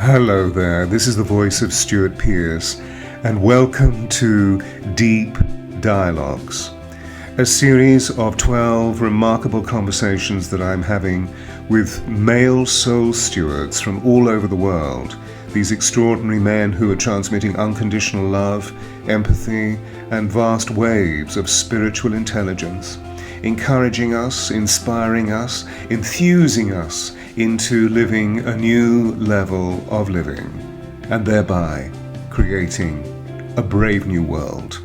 Hello there, this is the voice of Stewart Pearce, and welcome to Deep Dialogues, a series of 12 remarkable conversations that I'm having with male soul stewards from all over the world, these extraordinary men who are transmitting unconditional love, empathy, and vast waves of spiritual intelligence, encouraging us, inspiring us, enthusing us into living a new level of living, and thereby creating a brave new world.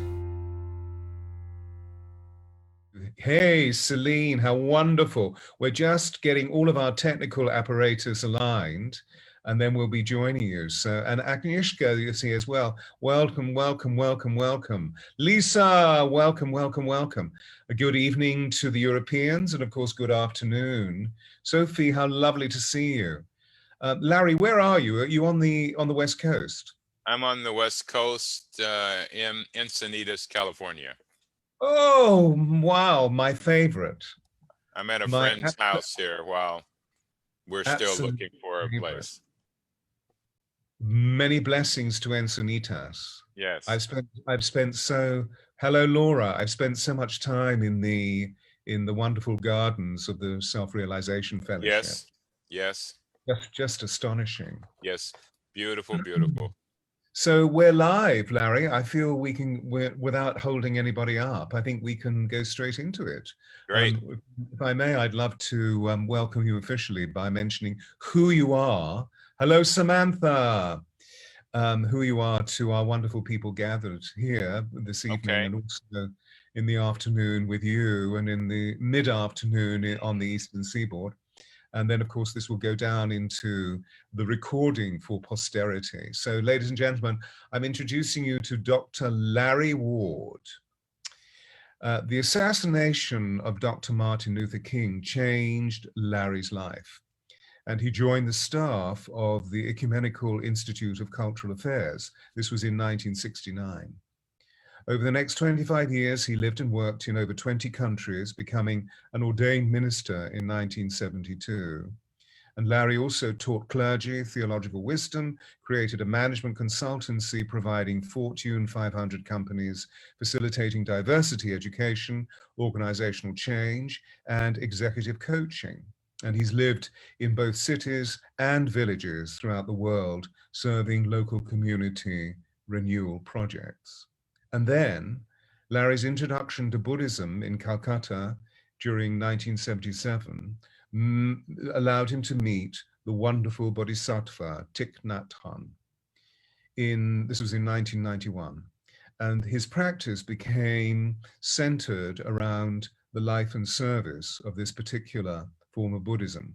Hey, Celine, how wonderful. We're just getting all of our technical apparatus aligned, and then we'll be joining you. So, and Agnieszka is here as well. Welcome, welcome, welcome, welcome. Lisa, welcome, welcome, welcome. A good evening to the Europeans, and of course, good afternoon. Sophie, how lovely to see you. Larry, where are you? Are you on the West Coast? I'm on the West Coast in Encinitas, California. Oh, wow, my favorite. I'm at a friend's house here while we're still looking for a place. Many blessings to Encinitas. Yes. I've spent so, hello Laura, I've spent so much time in the wonderful gardens of the Self-Realization Fellowship. Yes. Just astonishing. Yes. Beautiful, beautiful. So we're live, Larry. I feel without holding anybody up, I think we can go straight into it. Great. If I may, I'd love to welcome you officially by mentioning who you are. Hello, Samantha. Who you are to our wonderful people gathered here this evening, and also in the afternoon with you, and in the mid-afternoon on the Eastern Seaboard. And then, of course, this will go down into the recording for posterity. So, ladies and gentlemen, I'm introducing you to Dr. Larry Ward. The assassination of Dr. Martin Luther King changed Larry's life, and he joined the staff of the Ecumenical Institute of Cultural Affairs. This was in 1969. Over the next 25 years, he lived and worked in over 20 countries, becoming an ordained minister in 1972. And Larry also taught clergy theological wisdom, created a management consultancy providing Fortune 500 companies, facilitating diversity education, organizational change, and executive coaching. And he's lived in both cities and villages throughout the world, serving local community renewal projects. And then Larry's introduction to Buddhism in Calcutta during 1977 allowed him to meet the wonderful Bodhisattva Thich Nhat Hanh. This was in 1991. And his practice became centered around the life and service of this particular form of Buddhism.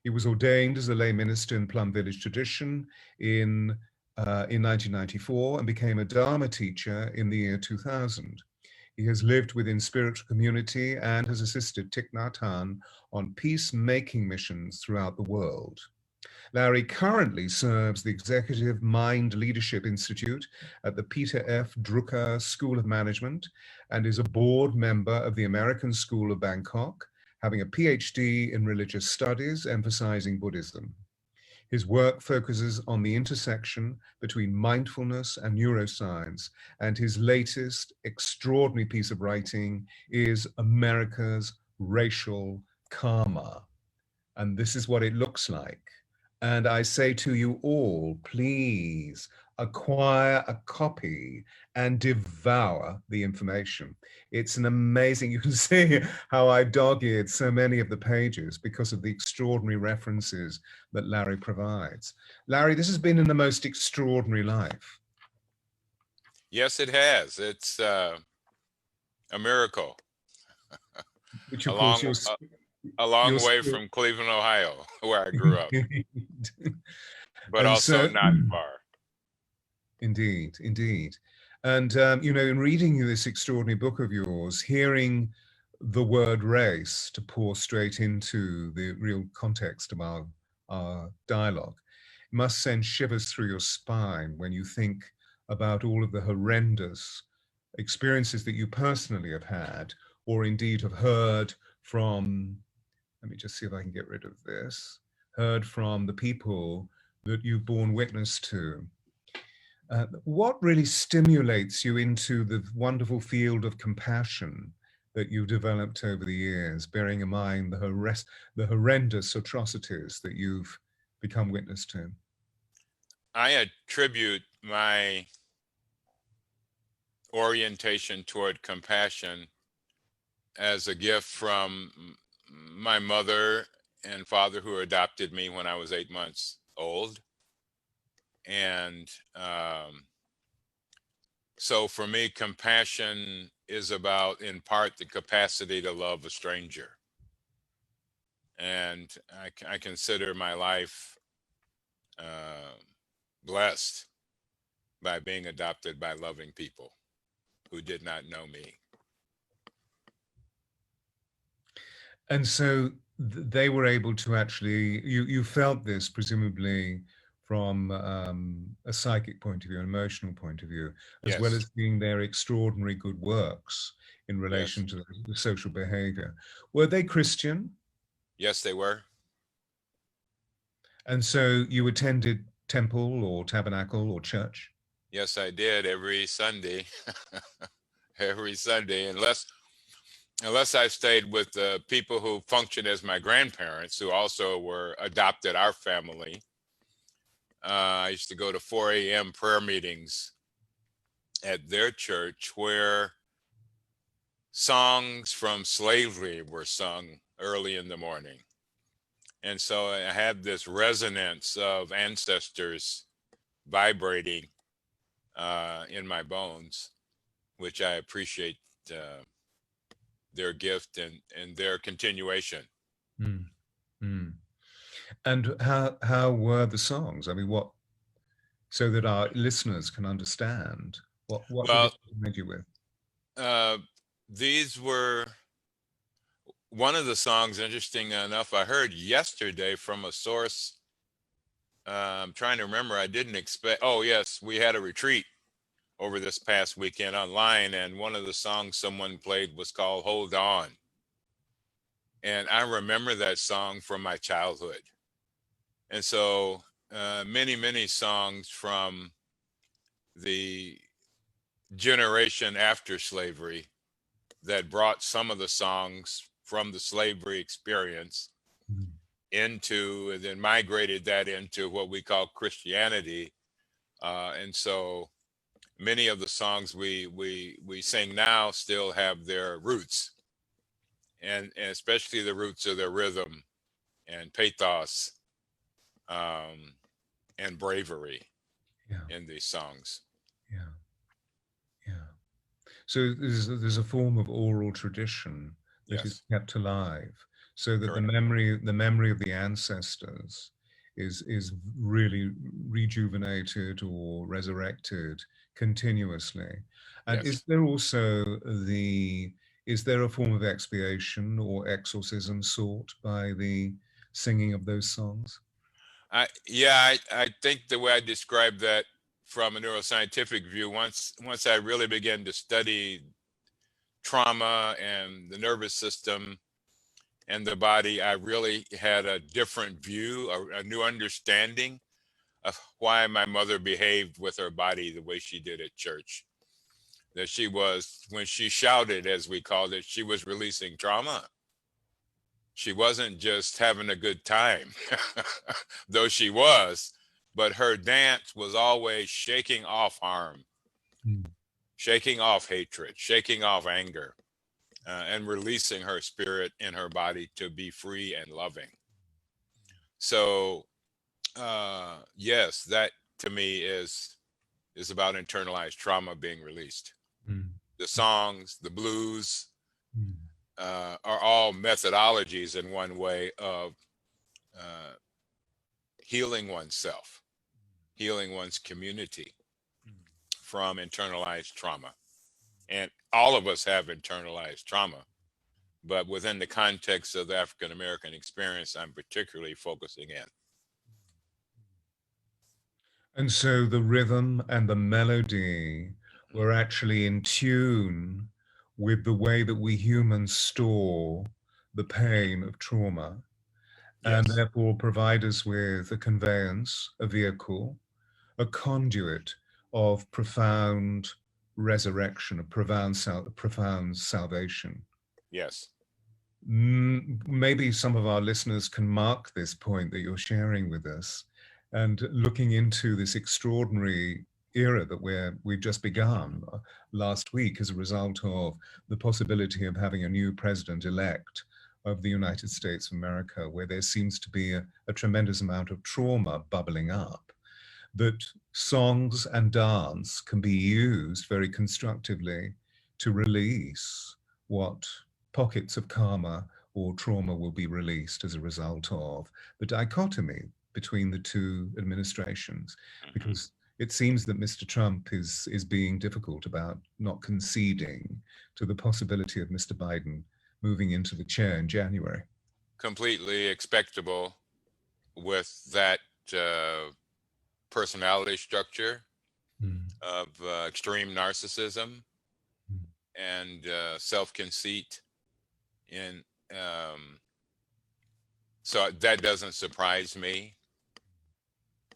He was ordained as a lay minister in Plum Village tradition in 1994 and became a Dharma teacher in the year 2000. He has lived within spiritual community and has assisted Thich Nhat Hanh on peacemaking missions throughout the world. Larry currently serves the Executive Mind Leadership Institute at the Peter F. Drucker School of Management and is a board member of the American School of Bangkok, having a PhD in religious studies emphasizing Buddhism. His work focuses on the intersection between mindfulness and neuroscience, and his latest extraordinary piece of writing is America's Racial Karma. And this is what it looks like. And I say to you all, please acquire a copy and devour the information. It's an amazing, you can see how I dog-eared so many of the pages because of the extraordinary references that Larry provides. Larry, this has been in the most extraordinary life. Yes, it has. It's a miracle. Which of course a long way from Cleveland, Ohio, where I grew up, but and also not far. Indeed, indeed. And, in reading this extraordinary book of yours, hearing the word race to pour straight into the real context of our dialogue, it must send shivers through your spine when you think about all of the horrendous experiences that you personally have had, or indeed have heard from, let me just see if I can get rid of this, heard from the people that you've borne witness to. What really stimulates you into the wonderful field of compassion that you've developed over the years, bearing in mind the horrendous atrocities that you've become witness to? I attribute my orientation toward compassion as a gift from my mother and father, who adopted me when I was 8 months old. And so for me, compassion is about, in part, the capacity to love a stranger. And I consider my life blessed by being adopted by loving people who did not know me. And so they were able to actually, you felt this presumably from a psychic point of view, an emotional point of view, as well Yes. as being their extraordinary good works in relation Yes. to the social behavior. Were they Christian? Yes, they were. And so you attended temple or tabernacle or church? Yes, I did every Sunday. Every Sunday, unless I stayed with the people who functioned as my grandparents, who also were adopted our family. I used to go to 4 a.m. prayer meetings at their church, where songs from slavery were sung early in the morning. And so I had this resonance of ancestors vibrating in my bones, which I appreciate their gift and their continuation. Mm. Mm. And how were the songs? I mean, what, so that our listeners can understand, what did Well, it resonate you with? these were one of the songs, interesting enough, I heard yesterday from a source. I'm trying to remember. I didn't expect. Oh, yes, we had a retreat over this past weekend online, and one of the songs someone played was called Hold On. And I remember that song from my childhood. And so many songs from the generation after slavery that brought some of the songs from the slavery experience into, and then migrated that into what we call Christianity. And so many of the songs we sing now still have their roots, and especially the roots of their rhythm and pathos and bravery in these songs. Yeah. Yeah. So there's a form of oral tradition that is Yes. kept alive, so that Correct. the memory of the ancestors is really rejuvenated or resurrected continuously. And Yes. is there a form of expiation or exorcism sought by the singing of those songs? I think the way I describe that from a neuroscientific view, once I really began to study trauma and the nervous system and the body, I really had a different view, a new understanding of why my mother behaved with her body the way she did at church. That she was, when she shouted, as we called it, she was releasing trauma. She wasn't just having a good time, though she was, but her dance was always shaking off harm, shaking off hatred, shaking off anger, and releasing her spirit in her body to be free and loving. So, yes, that to me is about internalized trauma being released. The songs, the blues, are all methodologies in one way of healing oneself, healing one's community from internalized trauma. And all of us have internalized trauma, but within the context of the African American experience, I'm particularly focusing in. And so the rhythm and the melody were actually in tune with the way that we humans store the pain of trauma. and Yes. therefore provide us with a conveyance, a vehicle, a conduit of profound resurrection, of profound salvation. Yes. Maybe some of our listeners can mark this point that you're sharing with us, and looking into this extraordinary era that we've just begun last week as a result of the possibility of having a new president-elect of the United States of America, where there seems to be a tremendous amount of trauma bubbling up, that songs and dance can be used very constructively to release what pockets of karma or trauma will be released as a result of the dichotomy between the two administrations. Because it seems that Mr. Trump is being difficult about not conceding to the possibility of Mr. Biden moving into the chair in January. Completely expectable with that personality structure of extreme narcissism and self-conceit. And so that doesn't surprise me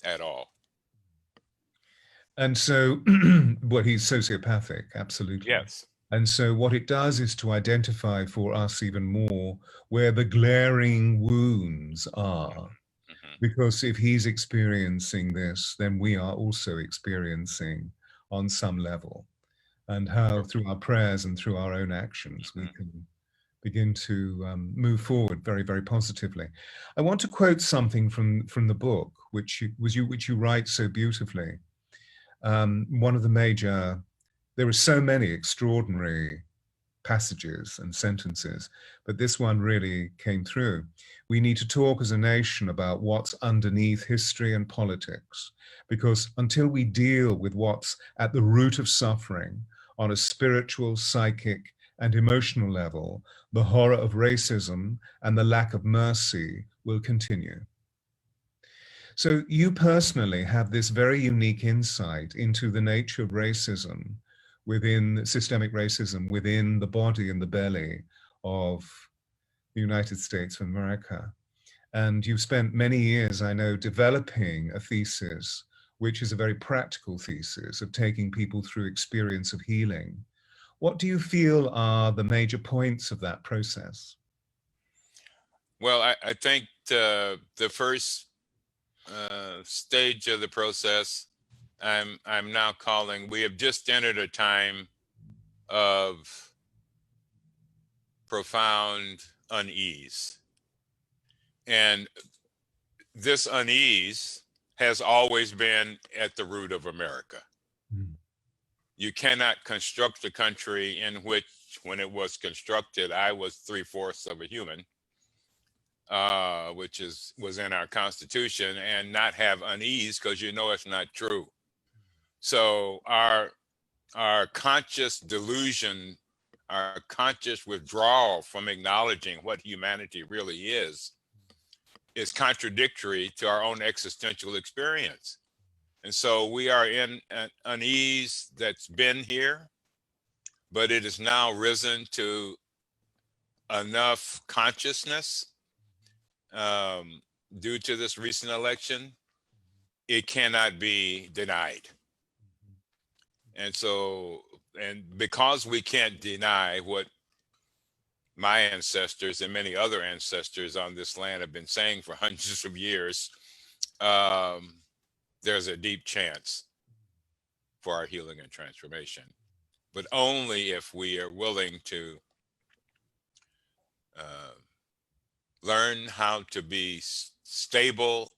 at all. And so, well, he's sociopathic, absolutely. Yes. And so what it does is to identify for us even more where the glaring wounds are. Because if he's experiencing this, then we are also experiencing on some level. And how through our prayers and through our own actions, we can begin to move forward very, very positively. I want to quote something from the book, which you write so beautifully. One of the major, there are so many extraordinary passages and sentences, but this one really came through. We need to talk as a nation about what's underneath history and politics, because until we deal with what's at the root of suffering on a spiritual, psychic, and emotional level, the horror of racism and the lack of mercy will continue. So you personally have this very unique insight into the nature of racism within systemic racism, within the body and the belly of the United States of America. And you've spent many years, I know, developing a thesis, which is a very practical thesis of taking people through experience of healing. What do you feel are the major points of that process? Well, I think the first stage of the process, I'm now calling, we have just entered a time of profound unease. And this unease has always been at the root of America. You cannot construct a country in which, when it was constructed, I was 3/4 of a human, which was in our Constitution, and not have unease, because you know it's not true. So our conscious delusion, our conscious withdrawal from acknowledging what humanity really is contradictory to our own existential experience. And so we are in an unease that's been here, but it has now risen to enough consciousness due to this recent election. It cannot be denied. And so, and because we can't deny what my ancestors and many other ancestors on this land have been saying for hundreds of years, there's a deep chance for our healing and transformation, but only if we are willing to learn how to be stable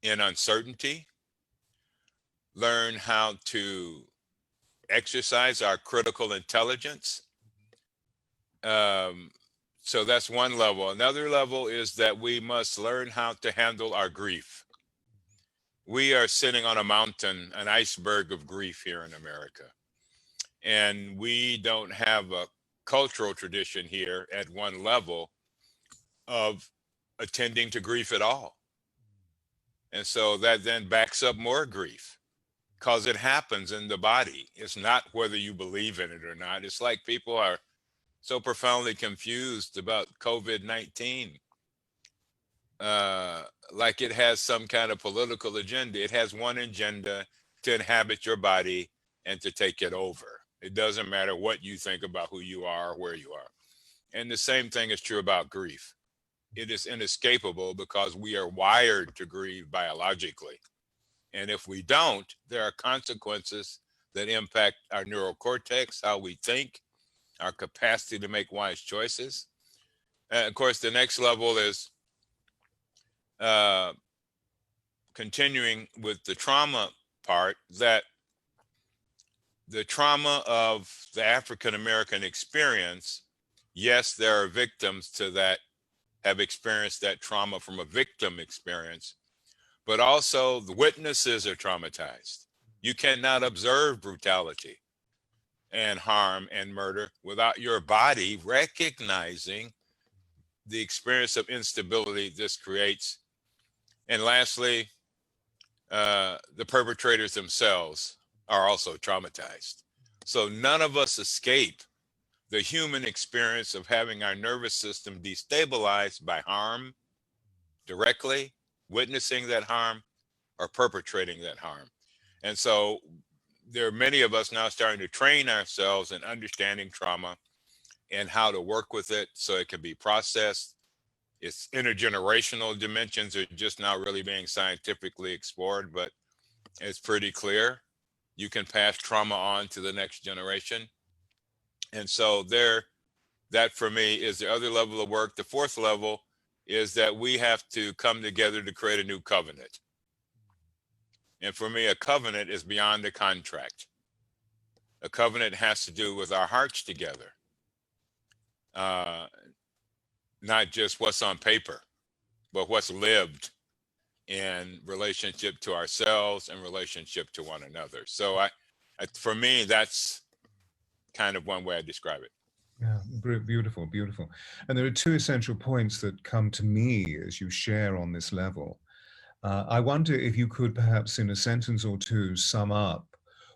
in uncertainty, learn how to exercise our critical intelligence. So that's one level. Another level is that we must learn how to handle our grief. We are sitting on a mountain, an iceberg of grief here in America. And we don't have a cultural tradition here at one level of attending to grief at all. And so that then backs up more grief, because it happens in the body. It's not whether you believe in it or not. It's like people are so profoundly confused about COVID-19. like it has some kind of political agenda. It has one agenda: to inhabit your body and to take it over. It doesn't matter what you think about who you are or where you are. And the same thing is true about grief. It is inescapable because we are wired to grieve biologically. And if we don't, there are consequences that impact our neural cortex, how we think, our capacity to make wise choices. And of course, the next level is continuing with the trauma part, that the trauma of the African American experience, yes, there are victims to that, have experienced that trauma from a victim experience, but also the witnesses are traumatized. You cannot observe brutality and harm and murder without your body recognizing the experience of instability this creates. And lastly, the perpetrators themselves are also traumatized. So none of us escape the human experience of having our nervous system destabilized by harm directly, witnessing that harm, or perpetrating that harm. And so there are many of us now starting to train ourselves in understanding trauma and how to work with it so it can be processed. Its intergenerational dimensions are just not really being scientifically explored, but it's pretty clear. You can pass trauma on to the next generation. And so that for me is the other level of work. The fourth level is that we have to come together to create a new covenant. And for me, a covenant is beyond a contract. A covenant has to do with our hearts together, not just what's on paper, but what's lived in relationship to ourselves and relationship to one another. So for me, that's kind of one way I describe it. Yeah, beautiful, beautiful. And there are two essential points that come to me as you share on this level. I wonder if you could perhaps in a sentence or two sum up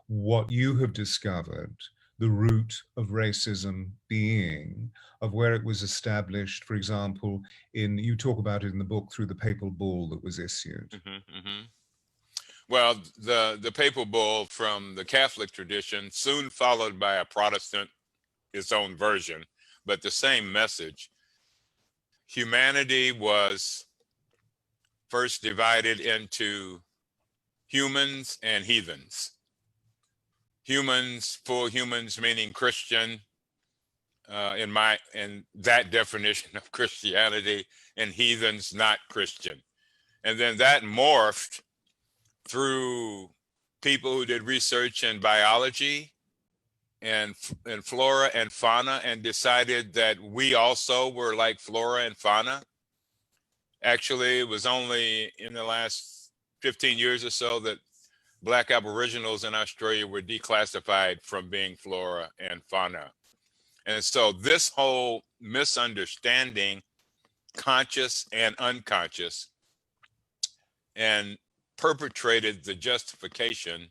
what you have discovered the root of racism being, of where it was established, for example, you talk about it in the book through the papal bull that was issued. Mm-hmm, mm-hmm. Well, the papal bull from the Catholic tradition, soon followed by a Protestant, its own version, but the same message. Humanity was first divided into humans and heathens. Humans, full humans, meaning Christian, in that definition of Christianity, and heathens, not Christian. And then that morphed through people who did research in biology and flora and fauna, and decided that we also were like flora and fauna. Actually, it was only in the last 15 years or so that Black Aboriginals in Australia were declassified from being flora and fauna. And so this whole misunderstanding, conscious and unconscious, and perpetrated the justification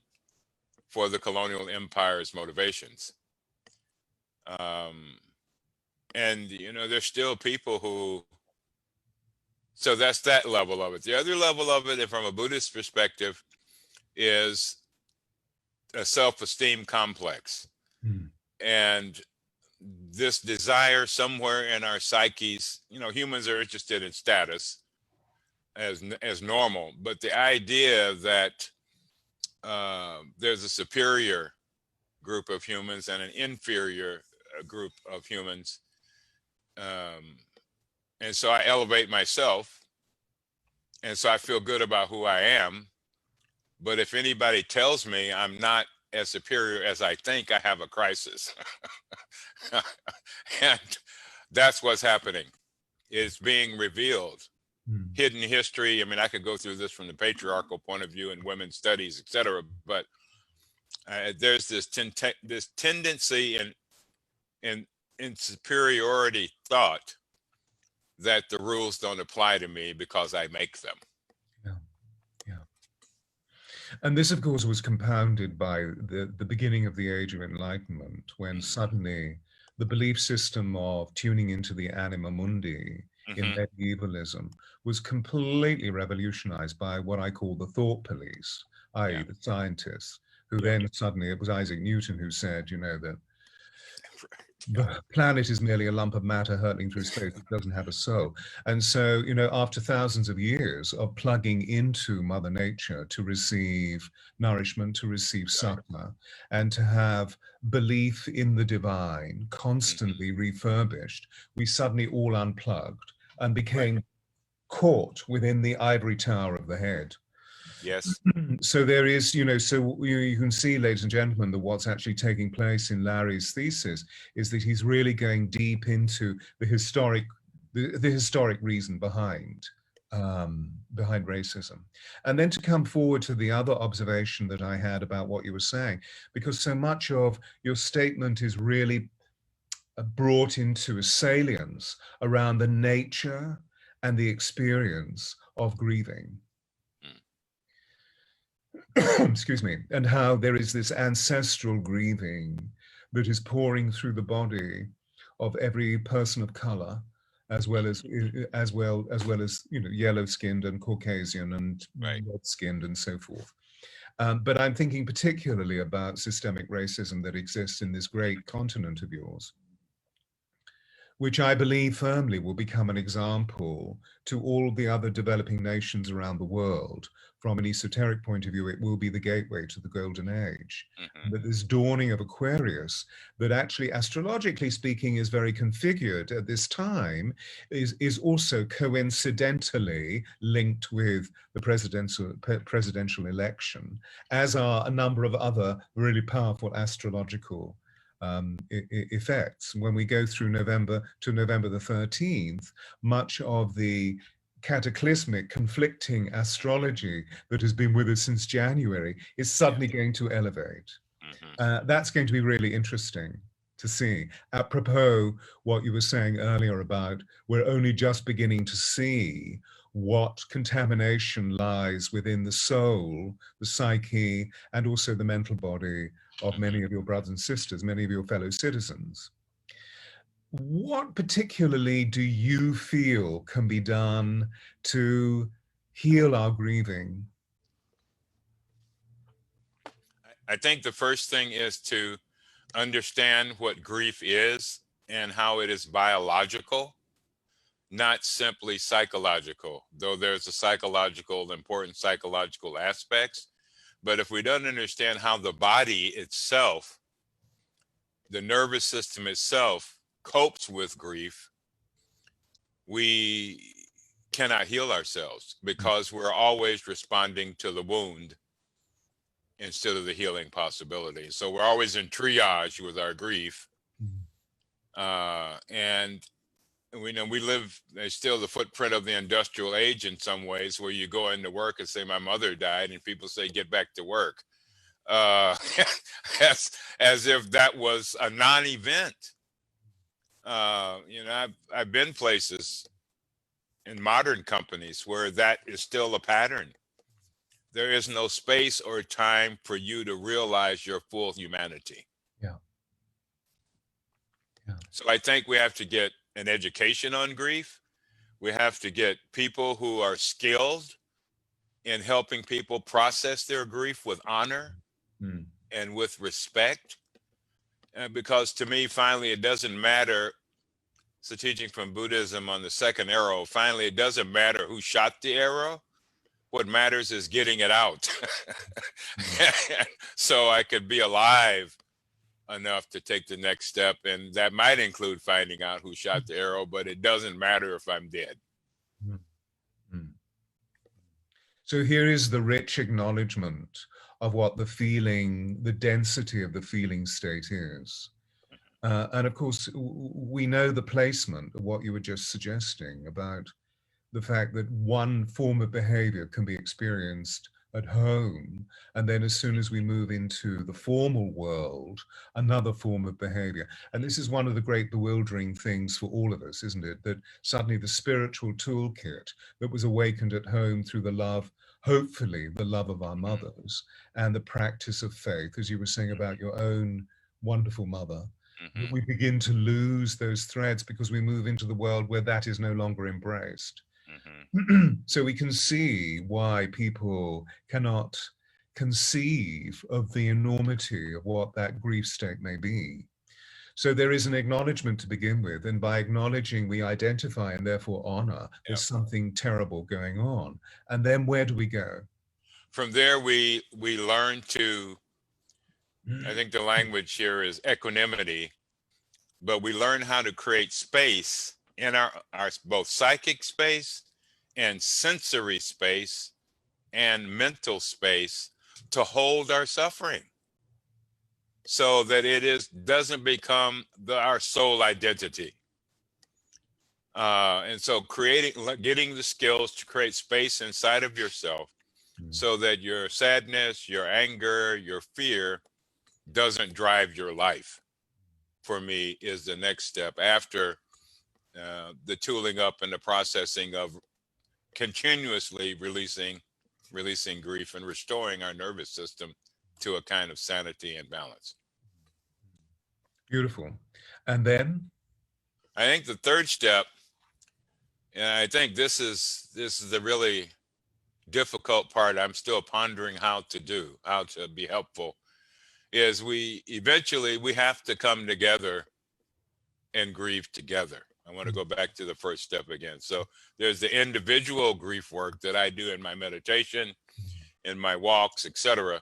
for the colonial empire's motivations. And, there's still people who, so that's that level of it. The other level of it, and from a Buddhist perspective, is a self-esteem complex. And this desire somewhere in our psyches, humans are interested in status as normal, but the idea that there's a superior group of humans and an inferior group of humans. And so I elevate myself. And so I feel good about who I am. But if anybody tells me I'm not as superior as I think, I have a crisis. And that's what's happening. It's being revealed. Hidden history. I mean, I could go through this from the patriarchal point of view in women's studies, et cetera, but there's this tendency in superiority thought that the rules don't apply to me because I make them. Yeah. And this, of course, was compounded by the beginning of the Age of Enlightenment, when suddenly the belief system of tuning into the anima mundi in Hmm. medievalism was completely revolutionized by what I call the thought police, i.e. Yeah. the scientists, who Yeah. then suddenly, it was Isaac Newton who said, you know, that the planet is merely a lump of matter hurtling through space. It doesn't have a soul. And so, you know, after thousands of years of plugging into Mother Nature to receive nourishment, to receive Right. succor, and to have belief in the divine Hmm. constantly refurbished, we suddenly all unplugged and Right. became caught within the ivory tower of the head. Yes. So there is, you know, so you can see, ladies and gentlemen, that what's actually taking place in Larry's thesis is that he's really going deep into the historic, the historic reason behind racism. And then to come forward to the other observation that I had about what you were saying, because so much of your statement is really brought into a salience around the nature and the experience of grieving. Excuse me, and how there is this ancestral grieving that is pouring through the body of every person of color, as well as you know, yellow-skinned and Caucasian and Right. red-skinned and so forth. But I'm thinking particularly about systemic racism that exists in this great continent of yours, which I believe firmly will become an example to all the other developing nations around the world. From an esoteric point of view, it will be the gateway to the golden age. Hmm. But this dawning of Aquarius, that actually astrologically speaking is very configured at this time, is also coincidentally linked with the presidential election, as are a number of other really powerful astrological effects. When we go through November to November the 13th, much of the cataclysmic, conflicting astrology that has been with us since January is Yeah. suddenly going to elevate. Hmm. That's going to be really interesting to see. Apropos what you were saying earlier about we're only just beginning to see what contamination lies within the soul, the psyche, and also the mental body of many of your brothers and sisters, many of your fellow citizens. What particularly do you feel can be done to heal our grieving? I think the first thing is to understand what grief is and how it is biological, not simply psychological, though there's a psychological, important psychological aspects. But if we don't understand how the body itself, the nervous system itself, copes with grief, we cannot heal ourselves because we're always responding to the wound instead of the healing possibility. So we're always in triage with our grief. And we know we live, there's still the footprint of the industrial age in some ways, where you go into work and say, my mother died, and people say, get back to work. Uh, as if that was a non-event. You know, I've been places in modern companies where that is still a pattern. There is no space or time for you to realize your full humanity. Yeah. Yeah. So I think we have to get an education on grief. We have to get people who are skilled in helping people process their grief with honor Mm. and with respect. Because to me, finally, it doesn't matter. So teaching from Buddhism on the second arrow, finally, it doesn't matter who shot the arrow. What matters is getting it out. So I could be alive enough to take the next step. And that might include finding out who shot the arrow, but it doesn't matter if I'm dead. Mm. Mm. So here is the rich acknowledgement of what the feeling, the density of the feeling state is. And of course, we know the placement of what you were just suggesting about the fact that one form of behavior can be experienced at home, and then as soon as we move into the formal world, another form of behavior. And this is one of the great bewildering things for all of us, isn't it? That suddenly the spiritual toolkit that was awakened at home through the love, hopefully the love of our mothers, and the practice of faith, as you were saying about your own wonderful mother, Mhm. we begin to lose those threads because we move into the world where that is no longer embraced. Mhm. So we can see why people cannot conceive of the enormity of what that grief state may be. So there is an acknowledgement to begin with, and by acknowledging, we identify and therefore honor Yep. there's something terrible going on. And then where do we go? From there, we learn to, I think the language here is equanimity, but we learn how to create space in our both psychic space and sensory space and mental space to hold our suffering so that doesn't become our sole identity. And so getting the skills to create space inside of yourself so that your sadness, your anger, your fear doesn't drive your life, for me, is the next step after the tooling up and the processing of continuously releasing grief and restoring our nervous system to a kind of sanity and balance. Beautiful. And then? I think the third step, and I think this is the really difficult part I'm still pondering how to be helpful, is we have to come together and grieve together. I want to go back to the first step again. So there's the individual grief work that I do in my meditation, in my walks, etc.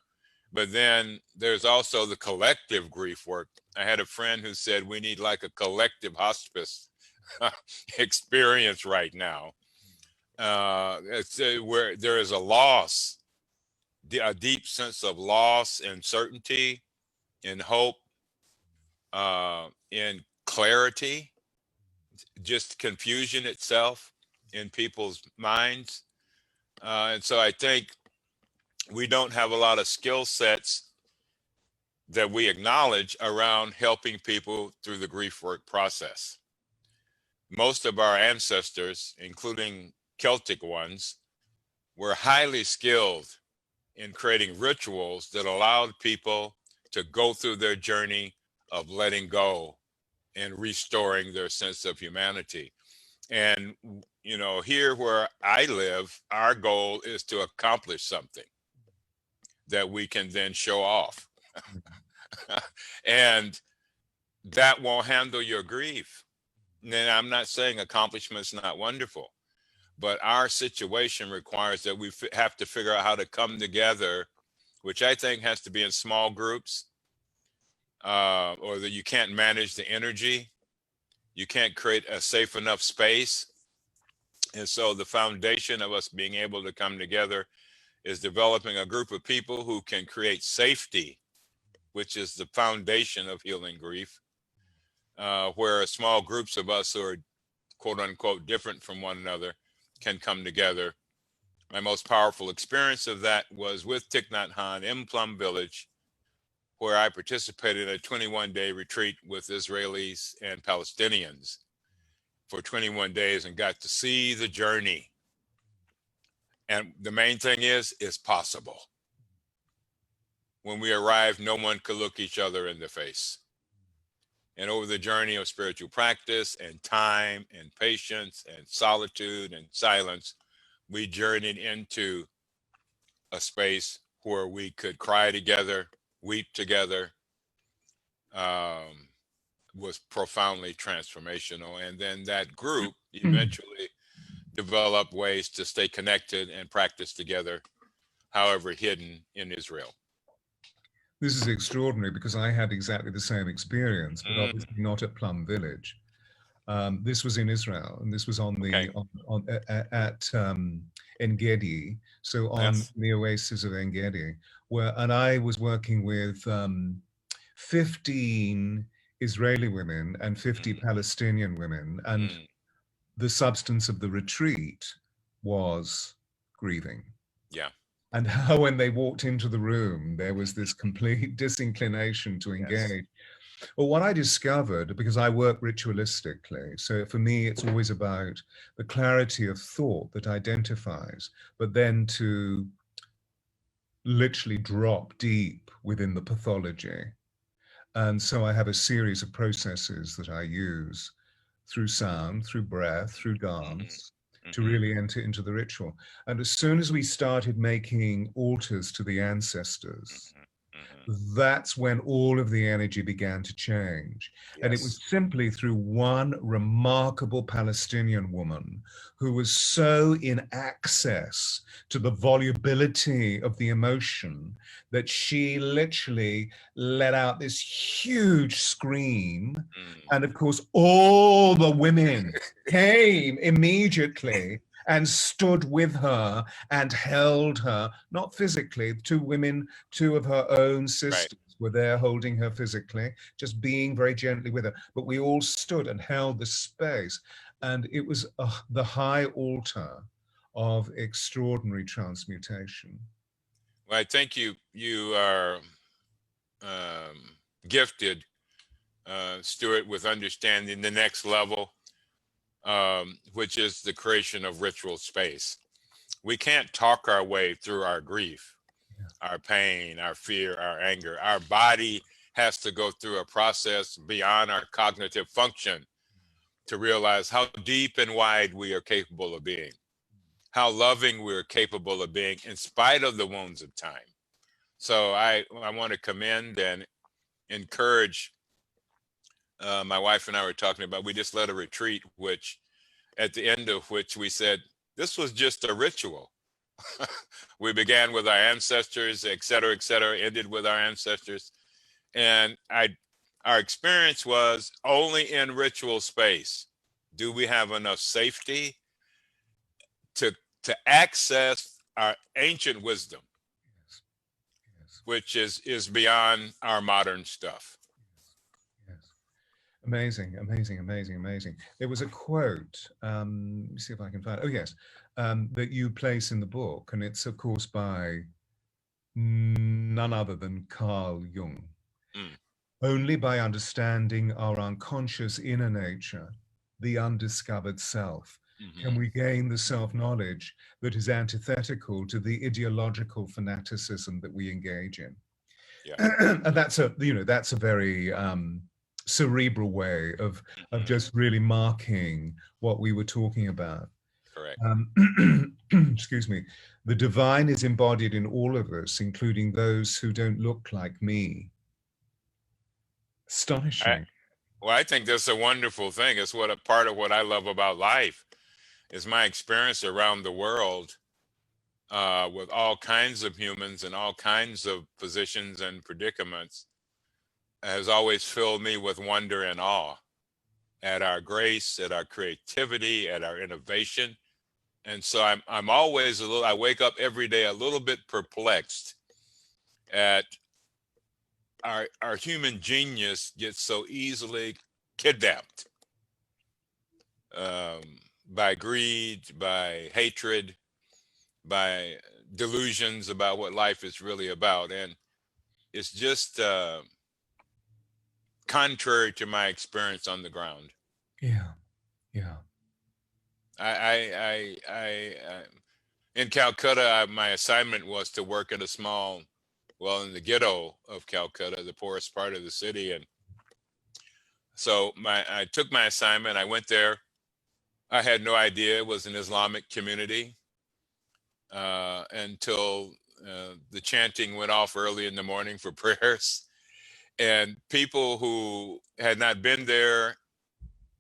But then there's also the collective grief work. I had a friend who said we need like a collective hospice experience right now. It's where there is a loss, a deep sense of loss and certainty, in hope, in clarity, just confusion itself in people's minds. And so I think we don't have a lot of skill sets that we acknowledge around helping people through the grief work process. Most of our ancestors, including Celtic ones, were highly skilled in creating rituals that allowed people to go through their journey of letting go and restoring their sense of humanity. And, here where I live, our goal is to accomplish something that we can then show off. And that won't handle your grief. And I'm not saying accomplishment's not wonderful, but our situation requires that we have to figure out how to come together, which I think has to be in small groups, or that you can't manage the energy. You can't create a safe enough space. And so the foundation of us being able to come together is developing a group of people who can create safety, which is the foundation of healing grief, where small groups of us who are quote unquote different from one another can come together. My most powerful experience of that was with Thich Nhat Hanh in Plum Village, where I participated in a 21-day retreat with Israelis and Palestinians for 21 days and got to see the journey. And the main thing is, it's possible. When we arrived, no one could look each other in the face. And over the journey of spiritual practice and time and patience and solitude and silence, we journeyed into a space where we could cry together, weep together, was profoundly transformational. And then that group eventually developed ways to stay connected and practice together, however hidden, in Israel. This is extraordinary because I had exactly the same experience, but obviously not at Plum Village. This was in Israel, and this was on the at En-Gedi, so on the oasis of En-Gedi, and I was working with 15 Israeli women and 50 Palestinian women, and the substance of the retreat was grieving. Yeah. And how when they walked into the room, there was this complete disinclination to engage. Yes. Well, what I discovered, because I work ritualistically, so for me, it's always about the clarity of thought that identifies, but then to literally drop deep within the pathology. And so I have a series of processes that I use through sound, through breath, through dance, to really enter into the ritual. And as soon as we started making altars to the ancestors, that's when all of the energy began to change. And it was Yes. simply through one remarkable Palestinian woman who was so in access to the volubility of the emotion that she literally let out this huge scream. And of course, all the women came immediately and stood with her and held her, not physically. Two women, two of her own Right. sisters were there holding her physically, just being very gently with her. But we all stood and held the space. And it was the high altar of extraordinary transmutation. Well, I think you are gifted, Stewart, with understanding the next level, which is the creation of ritual space. We can't talk our way through our grief, our pain, our fear, our anger. Our body has to go through a process beyond our cognitive function to realize how deep and wide we are capable of being, how loving we're capable of being in spite of the wounds of time. So I want to commend and encourage. My wife and I were talking about, we just led a retreat, which at the end of which we said, this was just a ritual. We began with our ancestors, et cetera, ended with our ancestors. And our experience was only in ritual space do we have enough safety to access our ancient wisdom, which is beyond our modern stuff. Amazing, amazing, amazing, amazing. There was a quote, let me see if I can find it. Oh, yes, that you place in the book, and it's, of course, by none other than Carl Jung. Only by understanding our unconscious inner nature, the undiscovered self, can we gain the self-knowledge that is antithetical to the ideological fanaticism that we engage in. Yeah. And that's a very cerebral way of just really marking what we were talking about. Correct. Excuse me. The divine is embodied in all of us, including those who don't look like me. Astonishing. Well, I think that's a wonderful thing. It's what a part of what I love about life is my experience around the world with all kinds of humans and all kinds of positions and predicaments has always filled me with wonder and awe at our grace, at our creativity, at our innovation. And so I'm always I wake up every day a little bit perplexed at our human genius gets so easily kidnapped by greed, by hatred, by delusions about what life is really about. And it's just contrary to my experience on the ground. Yeah, yeah. I in Calcutta, my assignment was to work in in the ghetto of Calcutta, the poorest part of the city. And so I took my assignment. I went there. I had no idea it was an Islamic community until the chanting went off early in the morning for prayers. And people who had not been there,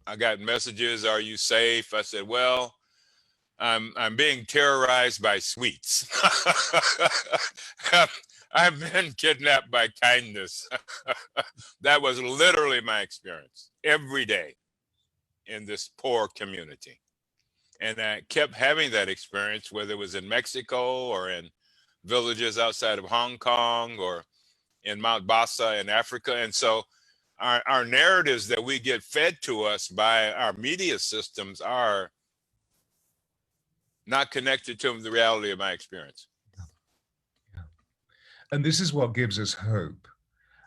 I got messages, "Are you safe?" I said, "Well, I'm being terrorized by sweets." I've been kidnapped by kindness. That was literally my experience every day in this poor community. And I kept having that experience, whether it was in Mexico or in villages outside of Hong Kong or in Mount Basa in Africa. And so our narratives that we get fed to us by our media systems are not connected to the reality of my experience. And this is what gives us hope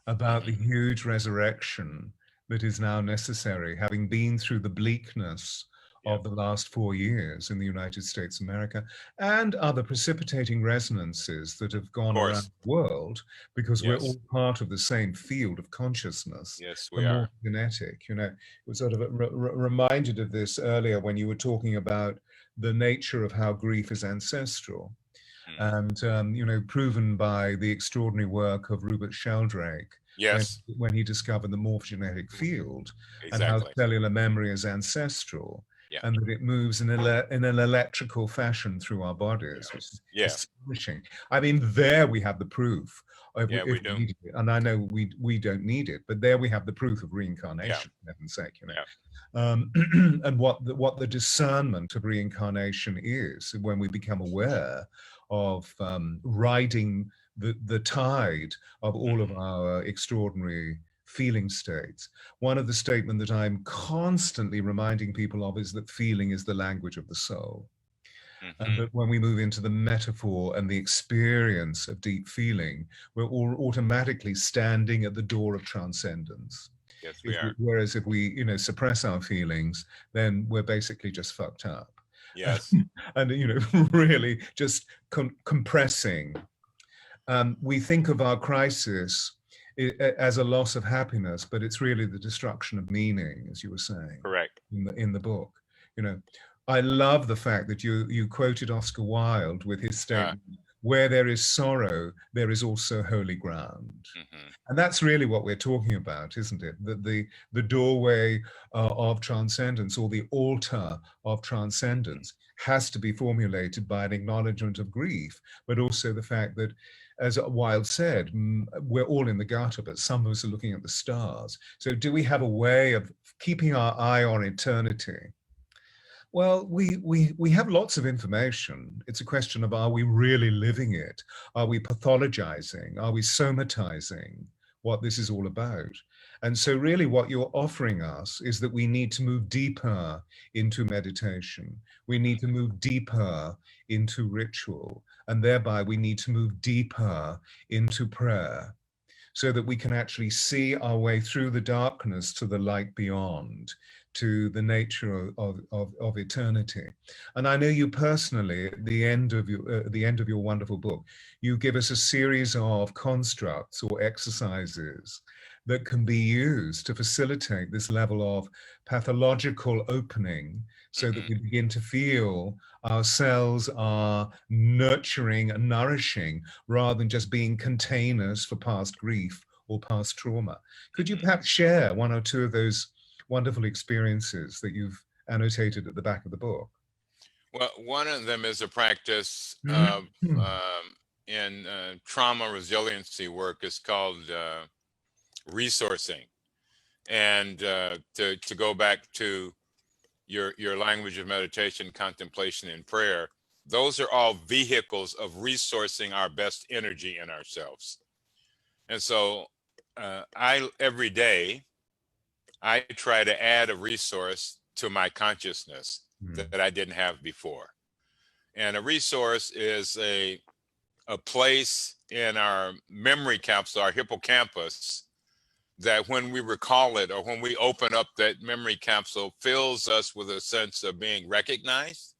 about the huge resurrection that is now necessary, having been through the bleakness of the last 4 years in the United States of America, and other precipitating resonances that have gone around the world, because we're all part of the same field of consciousness. Yes, the we are. morphogenetic, you know, I was sort of reminded of this earlier when you were talking about the nature of how grief is ancestral. And, you know, proven by the extraordinary work of Rupert Sheldrake, Yes. when he discovered the morphogenetic field, and how Exactly. cellular memory is ancestral, and that it moves in an electrical fashion through our bodies, which is astonishing. I mean, there we have the proof. Yeah, we do. Need it. And I know we don't need it, but there we have the proof of reincarnation, for heaven's sake, you know. And what the discernment of reincarnation is when we become aware of riding the tide of all of our extraordinary feeling states. One of the statements that I'm constantly reminding people of is that feeling is the language of the soul. And that when we move into the metaphor and the experience of deep feeling, we're all automatically standing at the door of transcendence. Yes, we are. Whereas if we, you know, suppress our feelings, then we're basically just fucked up. Yes. And, you know, really just compressing. We think of our crisis as a loss of happiness, but it's really the destruction of meaning, as you were saying. Correct. In the book, you know, I love the fact that you quoted Oscar Wilde with his statement, where there is sorrow, there is also holy ground. And that's really what we're talking about, isn't it? That the doorway of transcendence, or the altar of transcendence, has to be formulated by an acknowledgement of grief, but also the fact that, as Wilde said, we're all in the gutter, but some of us are looking at the stars. So do we have a way of keeping our eye on eternity? Well, we have lots of information. It's a question of, are we really living it? Are we pathologizing? Are we somatizing what this is all about? And so really what you're offering us is that we need to move deeper into meditation. We need to move deeper into ritual, and thereby we need to move deeper into prayer, so that we can actually see our way through the darkness to the light beyond, to the nature of eternity. And I know you personally, at the end of your wonderful book, you give us a series of constructs or exercises that can be used to facilitate this level of pathological opening, so that we begin to feel our cells are nurturing and nourishing, rather than just being containers for past grief or past trauma. Could you perhaps share one or two of those wonderful experiences that you've annotated at the back of the book? Well, one of them is a practice of in trauma resiliency work. It's called resourcing. And to go back to your language of meditation, contemplation, and prayer, those are all vehicles of resourcing our best energy in ourselves. And so every day, I try to add a resource to my consciousness that I didn't have before. And a resource is a place in our memory capsule, our hippocampus, that when we recall it, or when we open up that memory capsule, fills us with a sense of being recognized,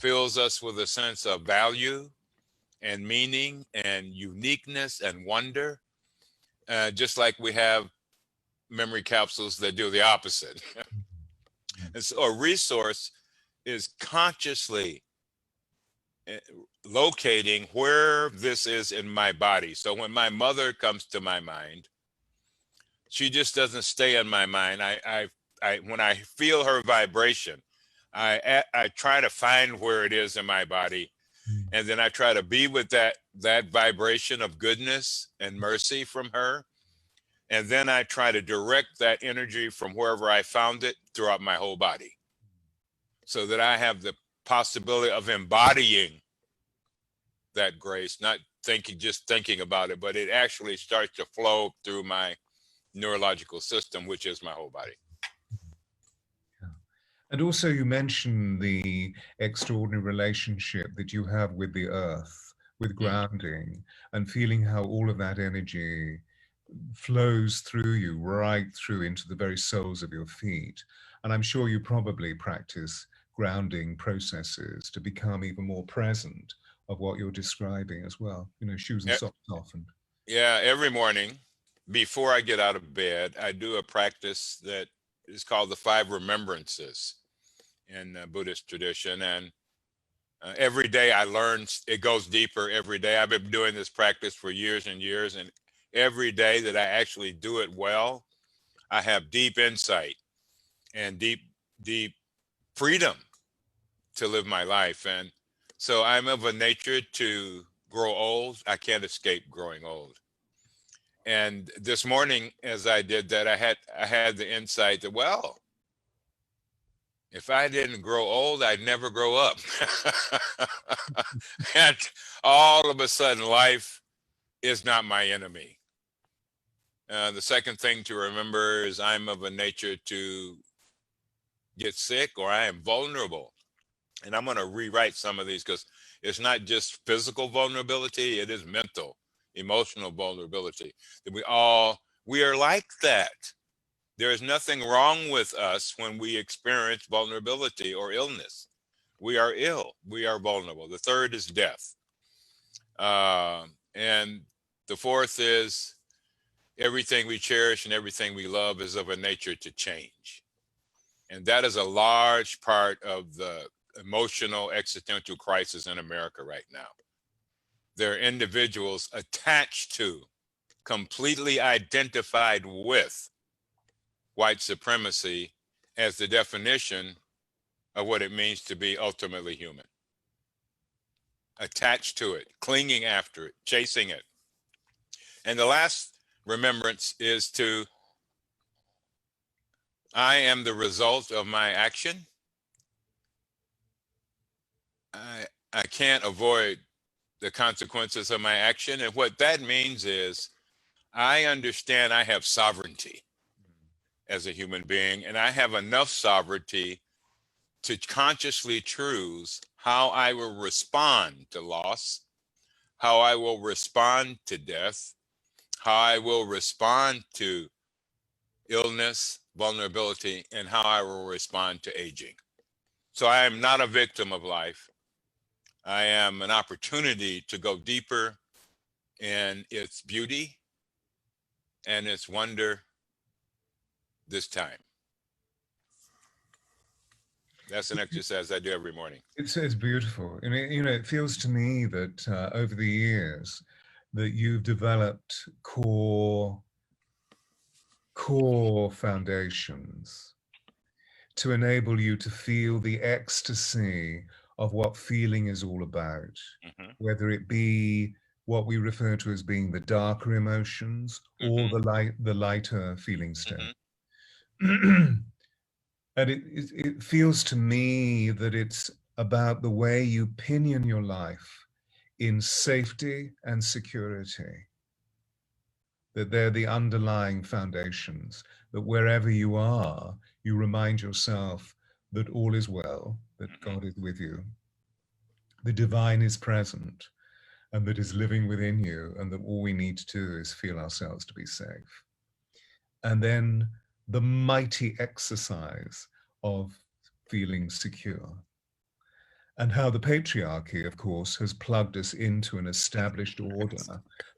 fills us with a sense of value and meaning and uniqueness and wonder, just like we have memory capsules that do the opposite. And so a resource is consciously locating where this is in my body. So when my mother comes to my mind, she just doesn't stay in my mind. When I feel her vibration, I try to find where it is in my body, and then I try to be with that vibration of goodness and mercy from her. And then I try to direct that energy from wherever I found it throughout my whole body, so that I have the possibility of embodying that grace, not just thinking about it, but it actually starts to flow through my neurological system, which is my whole body. Yeah. And also you mentioned the extraordinary relationship that you have with the earth, with grounding, and feeling how all of that energy flows through you, right through into the very soles of your feet. And I'm sure you probably practice grounding processes to become even more present of what you're describing as well. You know, shoes and E- socks off. And Yeah, every morning before I get out of bed, I do a practice that is called the 5 remembrances in the Buddhist tradition. And every day I learn, it goes deeper every day. I've been doing this practice for years and years. And every day that I actually do it well, I have deep insight and deep freedom to live my life. And so I'm of a nature to grow old. I can't escape growing old. And this morning, as I did that, I had the insight that, well, if I didn't grow old, I'd never grow up. And all of a sudden, life is not my enemy. The second thing to remember is I'm of a nature to get sick, or I am vulnerable. And I'm going to rewrite some of these, because it's not just physical vulnerability, it is mental, emotional vulnerability. That we are like that. There is nothing wrong with us when we experience vulnerability or illness. We are ill, we are vulnerable. The third is death. And the fourth is everything we cherish and everything we love is of a nature to change. And that is a large part of the emotional existential crisis in America right now. There are individuals attached to, completely identified with white supremacy as the definition of what it means to be ultimately human. Attached to it, clinging after it, chasing it. And the last remembrance is to, I am the result of my action. I can't avoid the consequences of my action. And what that means is I understand I have sovereignty as a human being, and I have enough sovereignty to consciously choose how I will respond to loss, how I will respond to death, how I will respond to illness, vulnerability, and how I will respond to aging. So I am not a victim of life. I am an opportunity to go deeper in its beauty and its wonder this time. That's an exercise I do every morning. it's beautiful. And it feels to me that over the years that you've developed core foundations to enable you to feel the ecstasy of what feeling is all about, whether it be what we refer to as being the darker emotions or the lighter feeling state. And it feels to me that it's about the way you pinion your life in safety and security, that they're the underlying foundations, that wherever you are, you remind yourself that all is well, that God is with you, the divine is present, and that is living within you, and that all we need to do is feel ourselves to be safe. And then the mighty exercise of feeling secure. And how the patriarchy, of course, has plugged us into an established order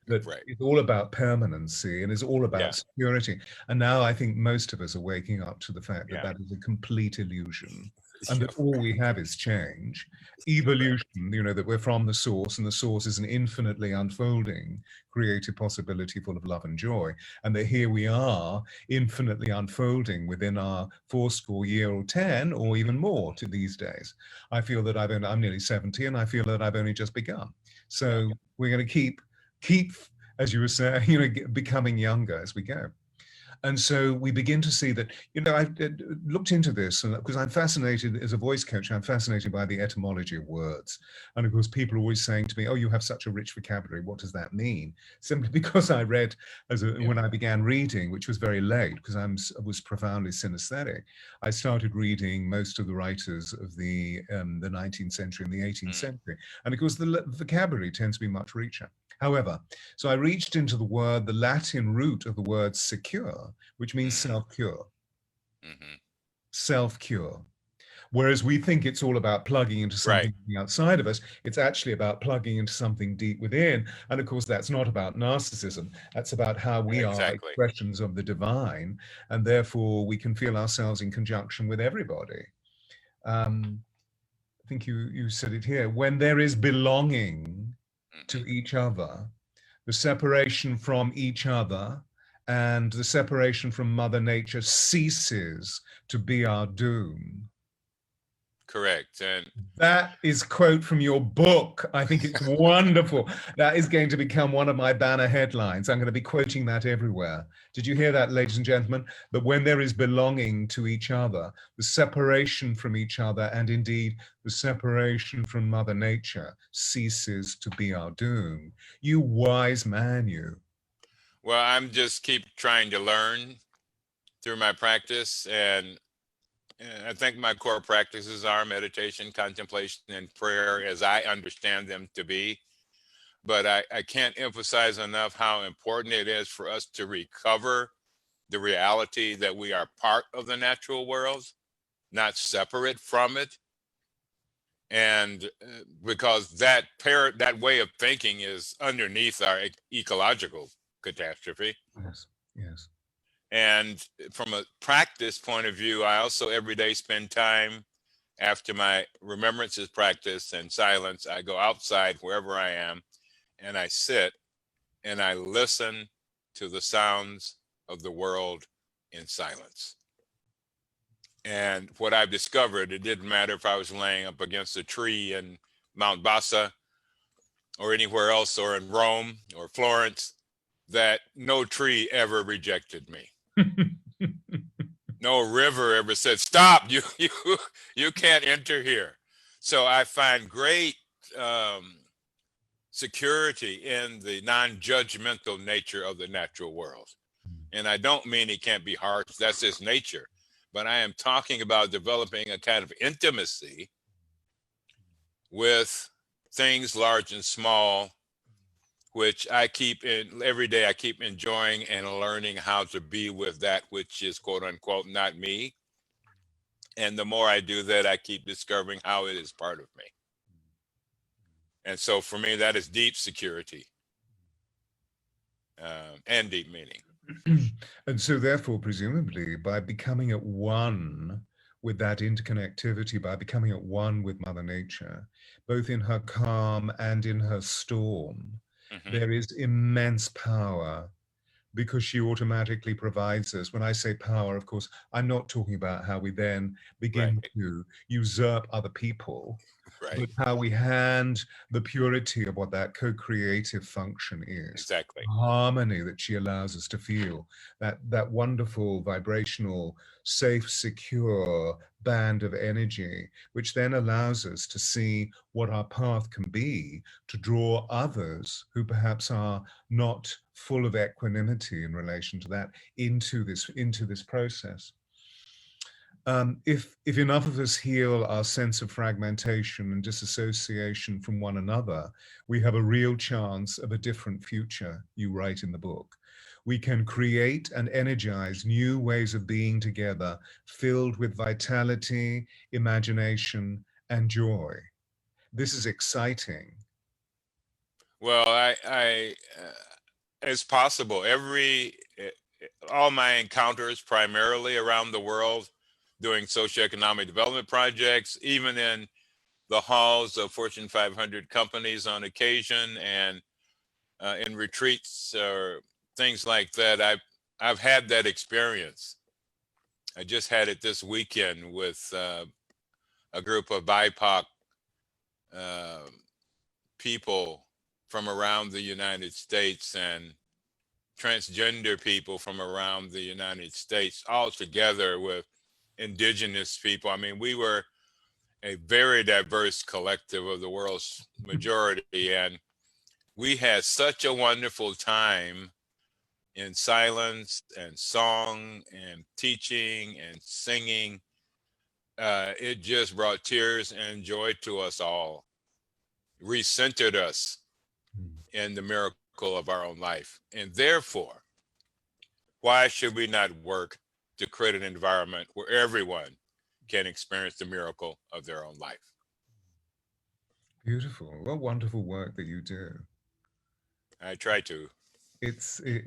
that is all about permanency and is all about security. And now I think most of us are waking up to the fact that that is a complete illusion, and that all we have is change, evolution, that we're from the source, and the source is an infinitely unfolding creative possibility full of love and joy, and that here we are infinitely unfolding within our 80 year or 10 or even more to these days. I feel that I'm nearly 70, and I feel that I've only just begun. So we're going to keep, as you were saying, becoming younger as we go. And so we begin to see that, I've looked into this, and because I'm fascinated as a voice coach, I'm fascinated by the etymology of words. And of course, people are always saying to me, oh, you have such a rich vocabulary. What does that mean? Simply because I read when I began reading, which was very late, because I was profoundly synesthetic. I started reading most of the writers of the 19th century and the 18th century. And of course, the vocabulary tends to be much richer. However, so I reached into the Latin root of the word secure, which means self-cure. Self-cure. Whereas we think it's all about plugging into something outside of us, it's actually about plugging into something deep within. And of course, that's not about narcissism. That's about how we are expressions of the divine, and therefore we can feel ourselves in conjunction with everybody. I think you said it here. When there is belonging to each other, the separation from each other and the separation from Mother Nature ceases to be our doom. Correct. And that is quote from your book. I think it's wonderful. That is going to become one of my banner headlines. I'm going to be quoting that everywhere. Did you hear that, ladies and gentlemen? That when there is belonging to each other, the separation from each other, and indeed the separation from Mother Nature, ceases to be our doom. You wise man, you. Well, I'm just keep trying to learn through my practice, and I think my core practices are meditation, contemplation, and prayer as I understand them to be. But I can't emphasize enough how important it is for us to recover the reality that we are part of the natural world, not separate from it. And because that way of thinking is underneath our ecological catastrophe. Yes, yes. And from a practice point of view, I also every day spend time after my remembrances practice and silence. I go outside wherever I am and I sit and I listen to the sounds of the world in silence. And what I've discovered, it didn't matter if I was laying up against a tree in Mount Bassa or anywhere else, or in Rome or Florence, that no tree ever rejected me. No river ever said, stop, you can't enter here. So I find great security in the non-judgmental nature of the natural world. And I don't mean he can't be harsh, that's his nature. But I am talking about developing a kind of intimacy with things large and small, which I keep in every day. I keep enjoying and learning how to be with that which is quote unquote not me. And the more I do that, I keep discovering how it is part of me. And so for me, that is deep security and deep meaning. And so therefore, presumably, by becoming at one with that interconnectivity, by becoming at one with Mother Nature, both in her calm and in her storm, there is immense power, because she automatically provides us. When I say power, of course, I'm not talking about how we then begin to usurp other people, but how we hand the purity of what that co-creative function is. Harmony that she allows us to feel, that wonderful vibrational, safe, secure band of energy, which then allows us to see what our path can be, to draw others who perhaps are not full of equanimity in relation to that into this process. If enough of us heal our sense of fragmentation and disassociation from one another, we have a real chance of a different future, you write in the book. We can create and energize new ways of being together, filled with vitality, imagination, and joy. This is exciting. Well, it's possible. All my encounters primarily around the world, doing socioeconomic development projects, even in the halls of Fortune 500 companies on occasion, and in retreats or things like that. I've had that experience. I just had it this weekend with a group of BIPOC people from around the United States and transgender people from around the United States, all together with indigenous people. I mean, we were a very diverse collective of the world's majority, and we had such a wonderful time in silence and song and teaching and singing. It just brought tears and joy to us all, recentered us in the miracle of our own life. And therefore, why should we not work to create an environment where everyone can experience the miracle of their own life? Beautiful. What wonderful work that you do. I try to.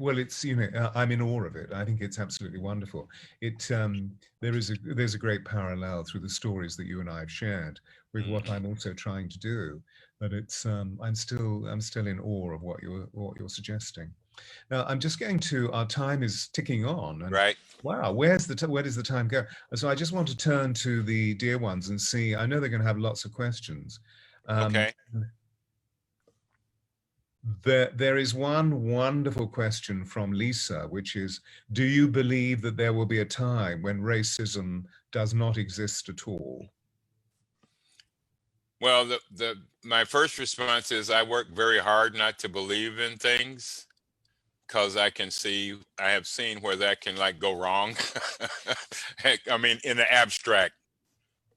Well, it's, you know, I'm in awe of it. I think it's absolutely wonderful. There's a great parallel through the stories that you and I have shared with what I'm also trying to do. But it's I'm still in awe of what you're suggesting. Now, I'm just going to, our time is ticking on, and Right. wow, where does the time go? And so I just want to turn to the dear ones and see. I know they're going to have lots of questions. Okay. There is one wonderful question from Lisa, which is, do you believe that there will be a time when racism does not exist at all? Well, my first response is I work very hard not to believe in things, because I have seen where that can like go wrong. I mean, in the abstract,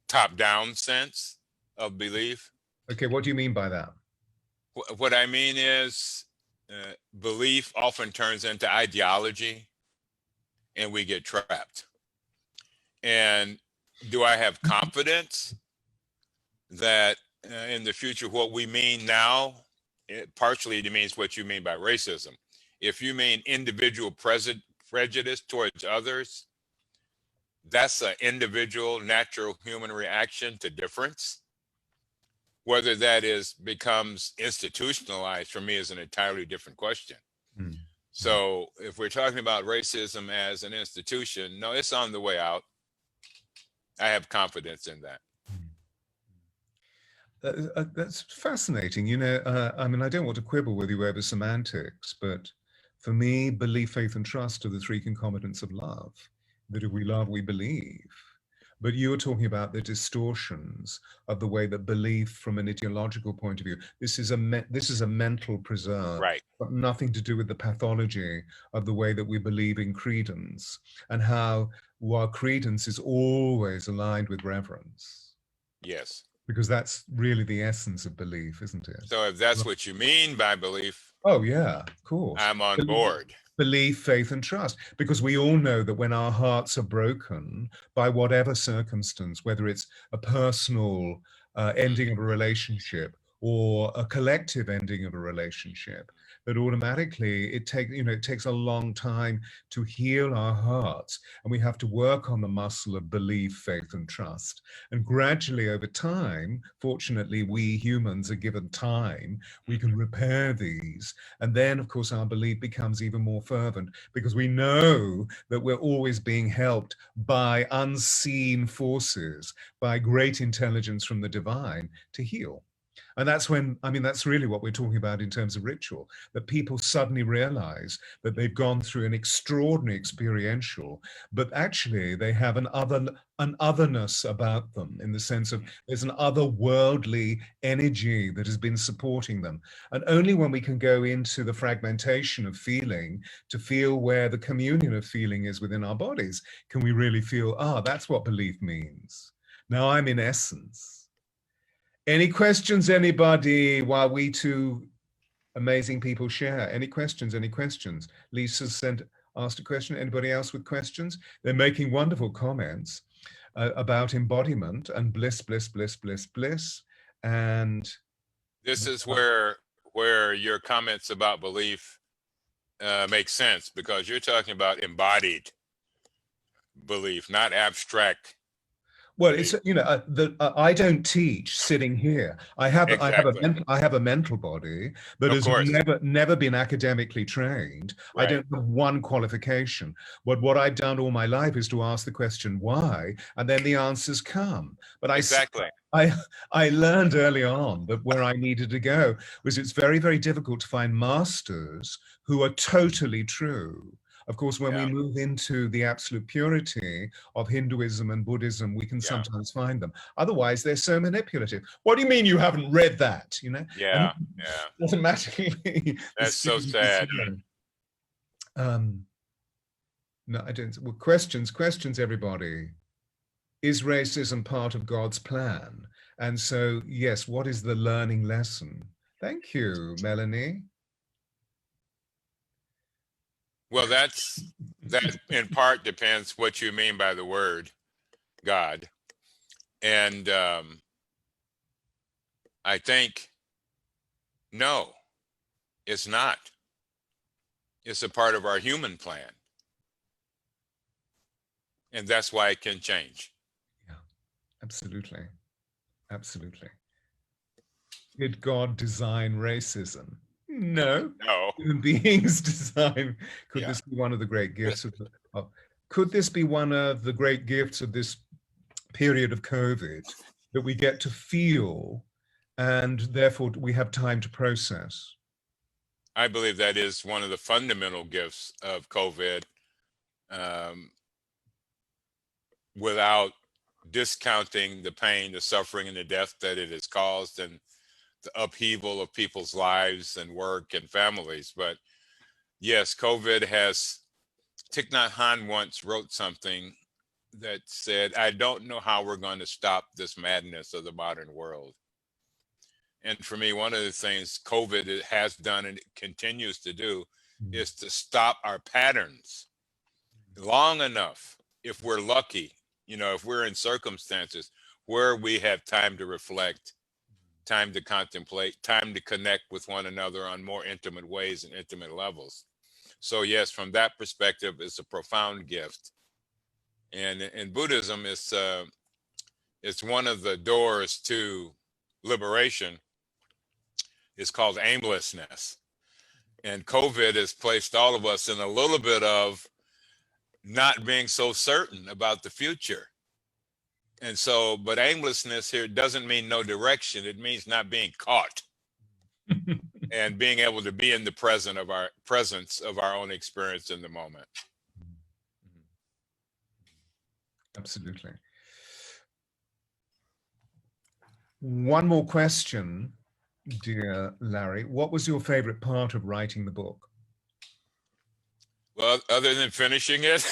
top-down sense of belief. Okay, what do you mean by that? What I mean is belief often turns into ideology and we get trapped. And do I have confidence that in the future, what we mean now, partially it means what you mean by racism. If you mean individual prejudice towards others, that's an individual, natural human reaction to difference. Whether that becomes institutionalized for me is an entirely different question. So if we're talking about racism as an institution, no, it's on the way out. I have confidence in that. That's fascinating. You know, I mean, I don't want to quibble with you over semantics, but for me, belief, faith, and trust are the three concomitants of love. That if we love, we believe. But you're talking about the distortions of the way that belief, from an ideological point of view, this is a mental preserve, right? But nothing to do with the pathology of the way that we believe in credence, and how while credence is always aligned with reverence. Yes. Because that's really the essence of belief, isn't it? So if that's what you mean by belief, oh yeah, of course, I'm on board. Belief, faith, and trust, because we all know that when our hearts are broken by whatever circumstance, whether it's a personal ending of a relationship or a collective ending of a relationship, that automatically it takes a long time to heal our hearts, and we have to work on the muscle of belief, faith, and trust. And gradually over time, fortunately, we humans are given time, we can repair these. And then, of course, our belief becomes even more fervent, because we know that we're always being helped by unseen forces, by great intelligence from the divine to heal. And that's when, I mean, that's really what we're talking about in terms of ritual, that people suddenly realize that they've gone through an extraordinary experiential, but actually they have an otherness about them, in the sense of there's an otherworldly energy that has been supporting them. And only when we can go into the fragmentation of feeling to feel where the communion of feeling is within our bodies, can we really feel, that's what belief means. Now I'm in essence. Any questions, anybody, while we two amazing people share? Any questions, any questions? Lisa's asked a question. Anybody else with questions? They're making wonderful comments about embodiment and bliss, bliss, bliss, bliss, bliss. And this is where your comments about belief make sense, because you're talking about embodied belief, not abstract. Well, it's, you know, I don't teach sitting here. I have a mental body that has never been academically trained. Right. I don't have one qualification. But what I've done all my life is to ask the question why, and then the answers come. But I learned early on that where I needed to go was, it's very, very difficult to find masters who are totally true. Of course, when we move into the absolute purity of Hinduism and Buddhism, we can sometimes find them. Otherwise, they're so manipulative. What do you mean you haven't read that? You know? Automatically. That's so sad. No, I don't. Well, questions, everybody. Is racism part of God's plan? And so, yes, what is the learning lesson? Thank you, Melanie. Well, that in part depends what you mean by the word God. And I think, no, it's not. It's a part of our human plan. And that's why it can change. Yeah, absolutely. Absolutely. Did God design racism? No. No. Human beings design. Could Yeah. this be one of the great gifts of could this be one of the great gifts of this period of COVID, that we get to feel and therefore we have time to process? I believe that is one of the fundamental gifts of COVID, without discounting the pain, the suffering, and the death that it has caused, and the upheaval of people's lives and work and families. But yes, COVID has, Thich Nhat Hanh once wrote something that said, I don't know how we're going to stop this madness of the modern world. And for me, one of the things COVID has done and it continues to do is to stop our patterns long enough, if we're lucky, if we're in circumstances where we have time to reflect, time to contemplate, time to connect with one another on more intimate ways and intimate levels. So yes, from that perspective, it's a profound gift. And in Buddhism, it's one of the doors to liberation. It's called aimlessness. And COVID has placed all of us in a little bit of not being so certain about the future. And so, but aimlessness here doesn't mean no direction. It means not being caught and being able to be in the presence of our own experience in the moment. Absolutely. One more question, dear Larry. What was your favorite part of writing the book? Well, other than finishing it,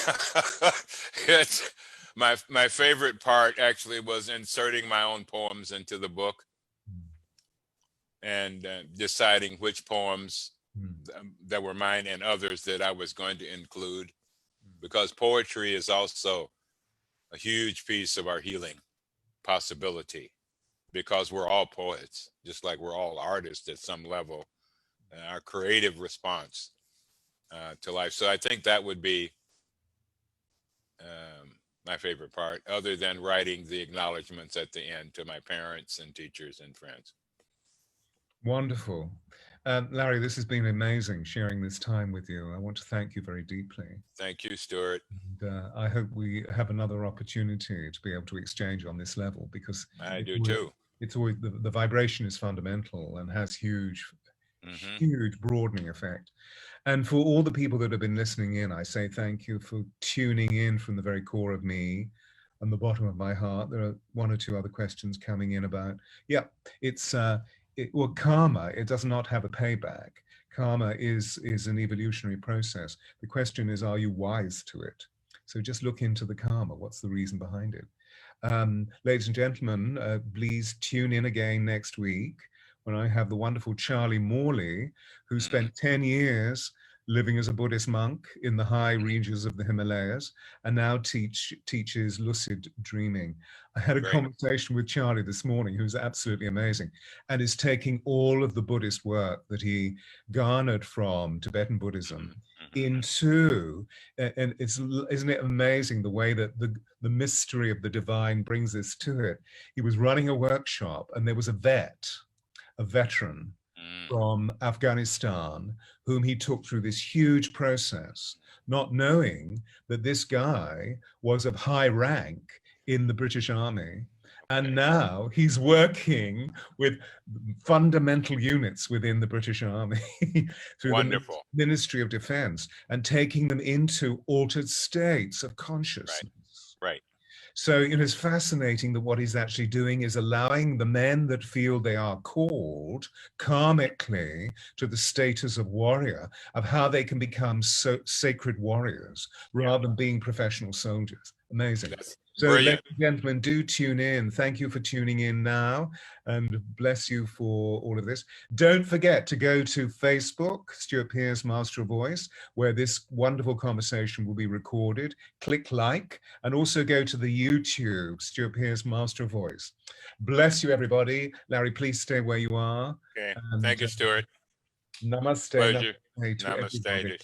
my favorite part actually was inserting my own poems into the book and deciding which poems that were mine and others that I was going to include, because poetry is also a huge piece of our healing possibility, because we're all poets, just like we're all artists at some level, our creative response to life. So I think that would be my favorite part, other than writing the acknowledgments at the end to my parents and teachers and friends. Wonderful. Larry, this has been amazing sharing this time with you. I want to thank you very deeply. Thank you, Stewart. And, I hope we have another opportunity to be able to exchange on this level, because I do too. It's always the vibration is fundamental and has huge broadening effect. And for all the people that have been listening in, I say thank you for tuning in from the very core of me and the bottom of my heart. There are one or two other questions coming in about, it's well, karma, it does not have a payback. Karma is an evolutionary process. The question is, are you wise to it? So just look into the karma. What's the reason behind it? Ladies and gentlemen, please tune in again next week when I have the wonderful Charlie Morley, who spent 10 years living as a Buddhist monk in the high regions of the Himalayas, and now teaches lucid dreaming. I had a conversation with Charlie this morning, who's absolutely amazing, and is taking all of the Buddhist work that he garnered from Tibetan Buddhism into, and isn't it amazing the way that the mystery of the divine brings us to it? He was running a workshop, and there was a veteran from Afghanistan, whom he took through this huge process, not knowing that this guy was of high rank in the British Army. And now he's working with fundamental units within the British Army through the Ministry of Defense, and taking them into altered states of consciousness. Right. So it is fascinating that what he's actually doing is allowing the men that feel they are called karmically to the status of warrior, of how they can become sacred warriors rather than being professional soldiers. Amazing. So, ladies Brilliant. and gentlemen, do tune in. Thank you for tuning in now, and bless you for all of this. Don't forget to go to Facebook, Stewart Pearce, Master of Voice, where this wonderful conversation will be recorded. Click like, and also go to the YouTube, Stewart Pearce, Master of Voice. Bless you, everybody. Larry, please stay where you are. Okay. And, Thank you, Stuart. namaste. Pleasure. Namaste to Namaste. everybody.